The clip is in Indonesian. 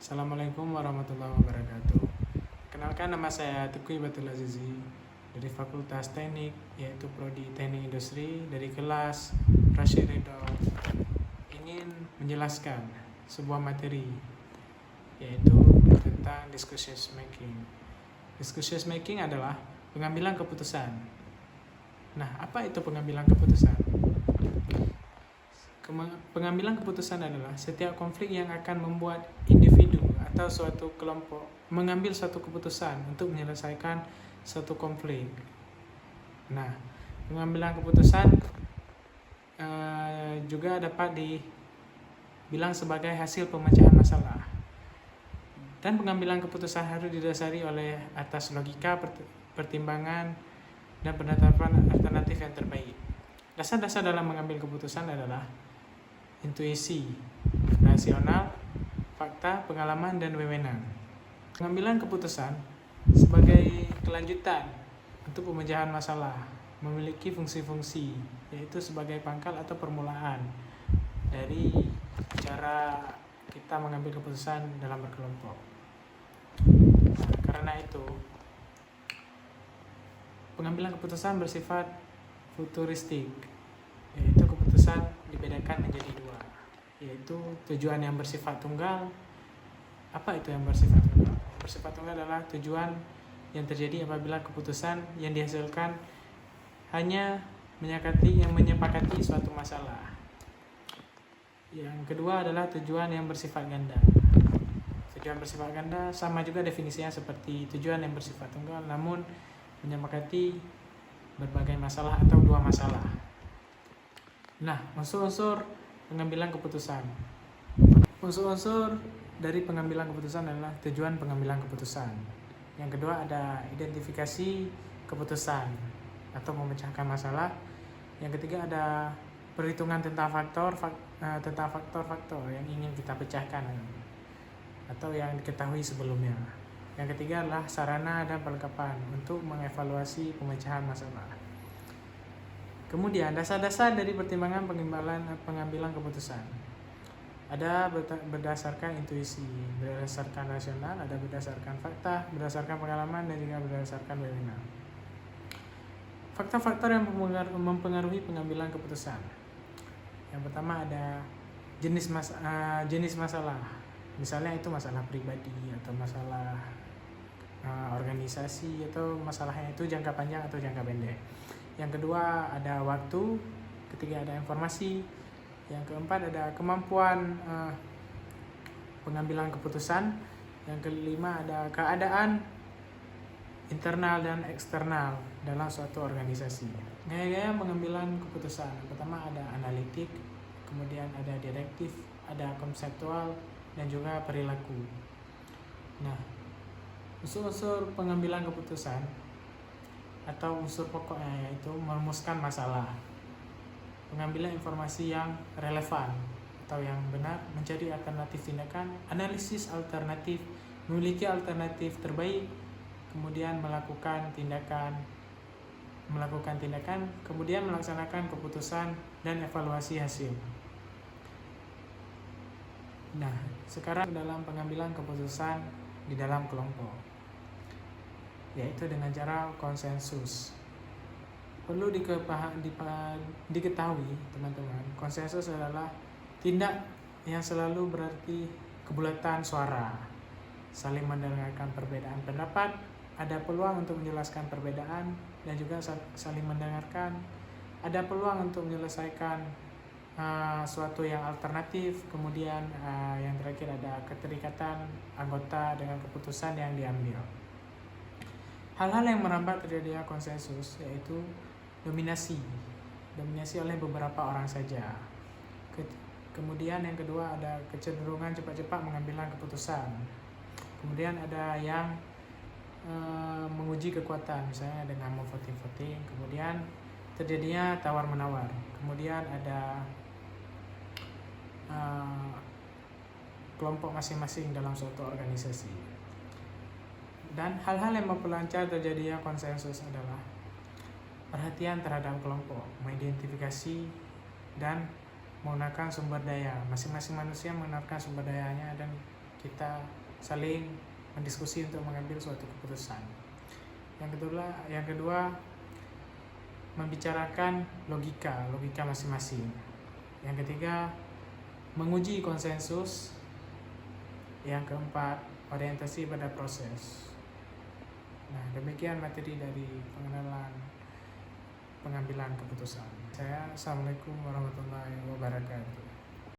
Assalamualaikum warahmatullahi wabarakatuh. Kenalkan, nama saya Teguh Ibatul Azizi dari Fakultas Teknik, yaitu Prodi Teknik Industri, dari kelas Rashid Ridho. Ingin menjelaskan sebuah materi, yaitu tentang discussion making. Discussion making adalah pengambilan keputusan. Nah, apa itu pengambilan keputusan? Pengambilan keputusan adalah setiap konflik yang akan membuat individu atau suatu kelompok mengambil suatu keputusan untuk menyelesaikan suatu konflik. Nah, pengambilan keputusan juga dapat dibilang sebagai hasil pemecahan masalah. Dan pengambilan keputusan harus didasari oleh atas logika, pertimbangan, dan penetapan alternatif yang terbaik. Dasar-dasar dalam mengambil keputusan adalah intuisi, rasional, fakta, pengalaman, dan wewenang. Pengambilan keputusan sebagai kelanjutan untuk pemecahan masalah memiliki fungsi-fungsi, yaitu sebagai pangkal atau permulaan dari cara kita mengambil keputusan dalam berkelompok. Karena itu, pengambilan keputusan bersifat futuristik, yaitu keputusan dibedakan menjadi dua, yaitu tujuan yang bersifat tunggal. Apa itu yang bersifat tunggal? Bersifat tunggal adalah tujuan yang terjadi apabila keputusan yang dihasilkan hanya menyepakati suatu masalah. Yang kedua adalah tujuan yang bersifat ganda. Tujuan bersifat ganda sama juga definisinya seperti tujuan yang bersifat tunggal, namun menyepakati berbagai masalah atau dua masalah. Nah, unsur-unsur pengambilan keputusan. Unsur-unsur dari pengambilan keputusan adalah tujuan pengambilan keputusan. Yang kedua ada identifikasi keputusan atau memecahkan masalah. Yang ketiga ada perhitungan tentang faktor-faktor yang ingin kita pecahkan atau yang diketahui sebelumnya. Yang ketiga adalah sarana dan perlengkapan untuk mengevaluasi pemecahan masalah. Kemudian dasar-dasar dari pertimbangan pengambilan keputusan. Ada berdasarkan intuisi, berdasarkan rasional, ada berdasarkan fakta, berdasarkan pengalaman, dan juga berdasarkan wewenang. Faktor-faktor yang mempengaruhi pengambilan keputusan. Yang pertama ada jenis masalah. Misalnya itu masalah pribadi atau masalah organisasi, atau masalahnya itu jangka panjang atau jangka pendek. Yang kedua ada waktu, ketiga ada informasi, yang keempat ada kemampuan pengambilan keputusan, yang kelima ada keadaan internal dan eksternal dalam suatu organisasi. Gaya-gaya pengambilan keputusan, pertama ada analitik, kemudian ada deduktif, ada konseptual, dan juga perilaku. Nah, unsur-unsur pengambilan keputusan atau unsur pokoknya yaitu merumuskan masalah, pengambilan informasi yang relevan atau yang benar, mencari alternatif tindakan, analisis alternatif, memiliki alternatif terbaik, kemudian melakukan tindakan, kemudian melaksanakan keputusan dan evaluasi hasil. Nah, sekarang dalam pengambilan keputusan di dalam kelompok, yaitu dengan cara konsensus. Perlu diketahui teman-teman, konsensus adalah tindak yang selalu berarti kebulatan suara, saling mendengarkan perbedaan pendapat, ada peluang untuk menjelaskan perbedaan, dan juga saling mendengarkan, ada peluang untuk menyelesaikan suatu yang alternatif, kemudian yang terakhir ada keterikatan anggota dengan keputusan yang diambil. Hal-hal yang merambat terjadinya konsensus yaitu dominasi oleh beberapa orang saja. Kemudian yang kedua ada kecenderungan cepat-cepat mengambil keputusan. Kemudian ada yang menguji kekuatan, misalnya dengan voting. Kemudian terjadinya tawar-menawar. Kemudian ada kelompok masing-masing dalam suatu organisasi. Dan hal-hal yang memperlancar terjadinya konsensus adalah perhatian terhadap kelompok, mengidentifikasi dan menggunakan sumber daya. Masing-masing manusia menggunakan sumber dayanya dan kita saling mendiskusi untuk mengambil suatu keputusan. Yang kedua membicarakan logika masing-masing. Yang ketiga menguji konsensus. Yang keempat orientasi pada proses. Nah, demikian materi dari pengambilan keputusan. Assalamualaikum warahmatullahi wabarakatuh.